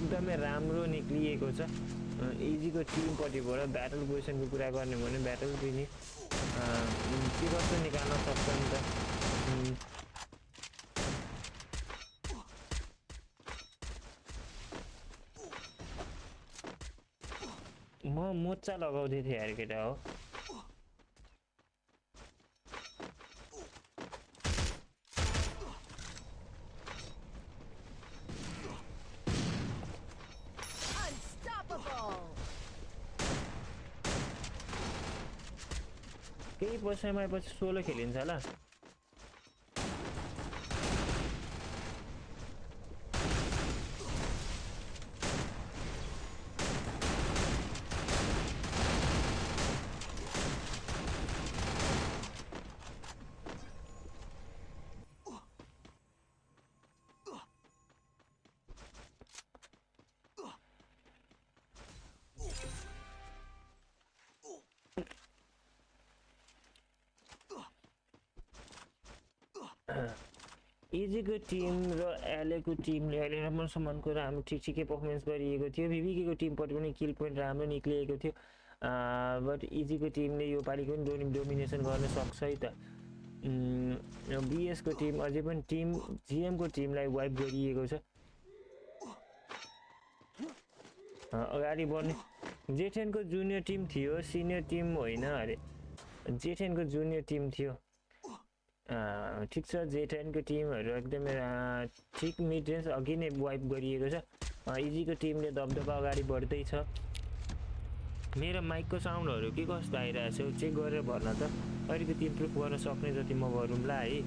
एकदमै राम्रो निक्लिएको छ। इजीको टिमपट्टिबाट ब्याटल पोजिसनको कुरा गर्ने भने ब्याटल पनि के कस्तो निकाल्न सक्छ नि त। म मोचा लगाउँदै थिएँ यार केटा हो। केही समयपछि सोलो खेलिन्छ होला। इजीको टिम र एलेको टिमले अहिले राम्रोसम्मको राम्रो ठिकठिकै पर्फर्मेन्स गरिएको थियो। भिभिकेको टिमपट्टि पनि किल पोइन्ट राम्रो निक्लिएको थियो। बट इजीको टिमले यो पालि पनि डोमिनेसन गर्न सक्छ है त। बिएसको टिम अझै पनि टिम जिएमको टिमलाई वाइप गरिएको छ। अगाडि बढ्ने जेठेनको जुनियर टिम थियो, सिनियर टिम होइन अरे। जेठेनको जुनियर टिम थियो। ठिक छ, जेठेनको टिमहरू एकदमै ठिक मिड रेन्ज अघि नै वाइप गरिएको छ। इजीको टिमले दबदबा अगाडि बढ्दैछ। मेरो माइकको साउन्डहरू के कस्तो आइरहेछ चेक गरेर भर्न त। अलिकति इम्प्रुभ गर्न सक्ने जति म गरौँला है।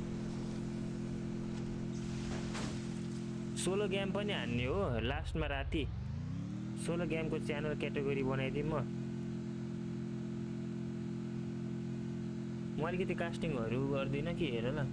सोलो गेम पनि हान्ने हो लास्टमा राति। सोलो गेमको च्यानल क्याटेगोरी बनाइदिउँ म अलिकति कास्टिङहरू गर्दिनँ कि हेर ल।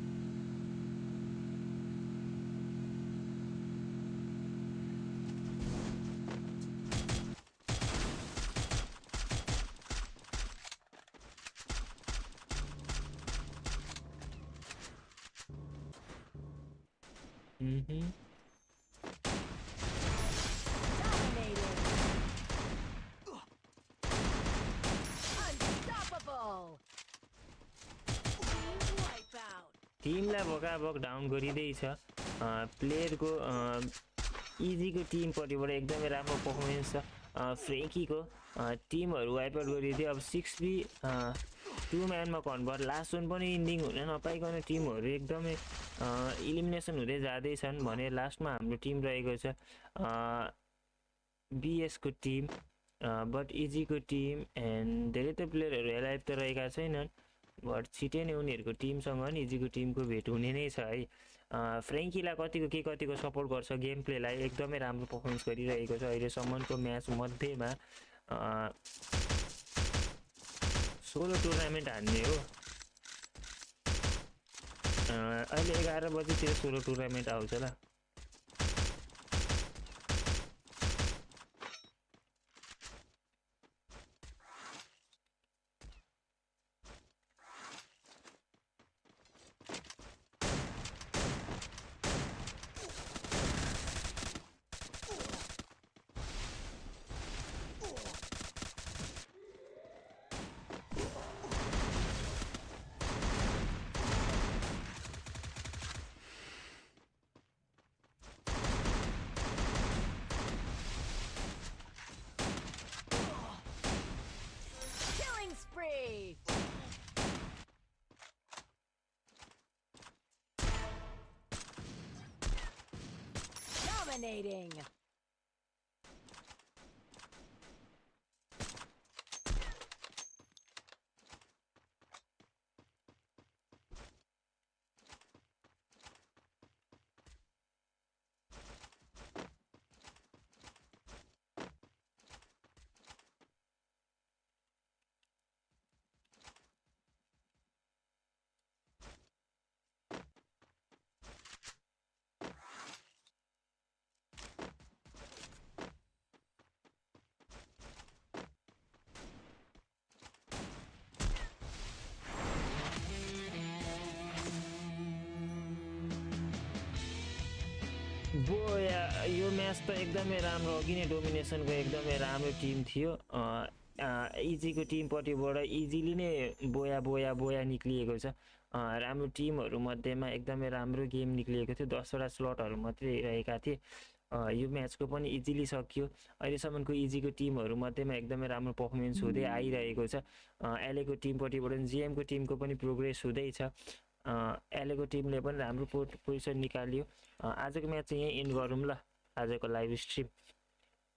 टिमलाई भोकाभोक डाउन गरिँदैछ। प्लेयरको इजीको टिमपट्टिबाट एकदमै राम्रो पर्फर्मेन्स छ। फ्रेङ्कीको टिमहरू वाइप आउट गरिदियो। अब 6v2 म्यानमा कन्भर्ट लास्ट जोन पनि इन्डिङ हुन नपाइकन टिमहरू एकदमै इलिमिनेसन हुँदै जाँदैछन् भने लास्टमा हाम्रो टिम रहेको छ बिएसको टिम। बट इजीको टिम एन्ड धेरै त प्लेयरहरू एलाइभ त रहेका छैनन्। बट छिटै नै उनीहरूको टिमसँग नि इजीको टिमको भेट हुने नै छ है। फ्रेङ्कीलाई कतिको सपोर्ट गर्छ गेम प्लेलाई एकदमै राम्रो पर्फर्मेन्स गरिरहेको छ अहिलेसम्मको म्याच मध्येमा। सोलो टुर्नामेन्ट हान्ने हो। अहिले 11 बजीतिर सोलो टुर्नामेन्ट आउँछ ल। Dominating. बोया यो म्याच त एकदमै राम्रो अघि नै डोमिनेसनको एकदमै राम्रो टिम थियो। इजीको टिमपट्टिबाट इजिली नै बोया निक्लिएको छ। राम्रो टिमहरू मध्येमा एकदमै राम्रो गेम निक्लिएको थियो। 10वटा स्लटहरू मात्रै रहेका थिए। यो म्याचको पनि इजिली सकियो। अहिलेसम्मको इजीको टिमहरू मध्येमा एकदमै राम्रो पर्फर्मेन्स हुँदै आइरहेको छ। एलएको टिमपट्टिबाट जिएमको टिमको पनि प्रोग्रेस हुँदैछ। एलएको टिमले पनि राम्रो पोजिसन निकाल्यो। आजको म्याच चाहिँ यहीँ एन्ड गरौँ ल, आजको लाइभ स्ट्रिम।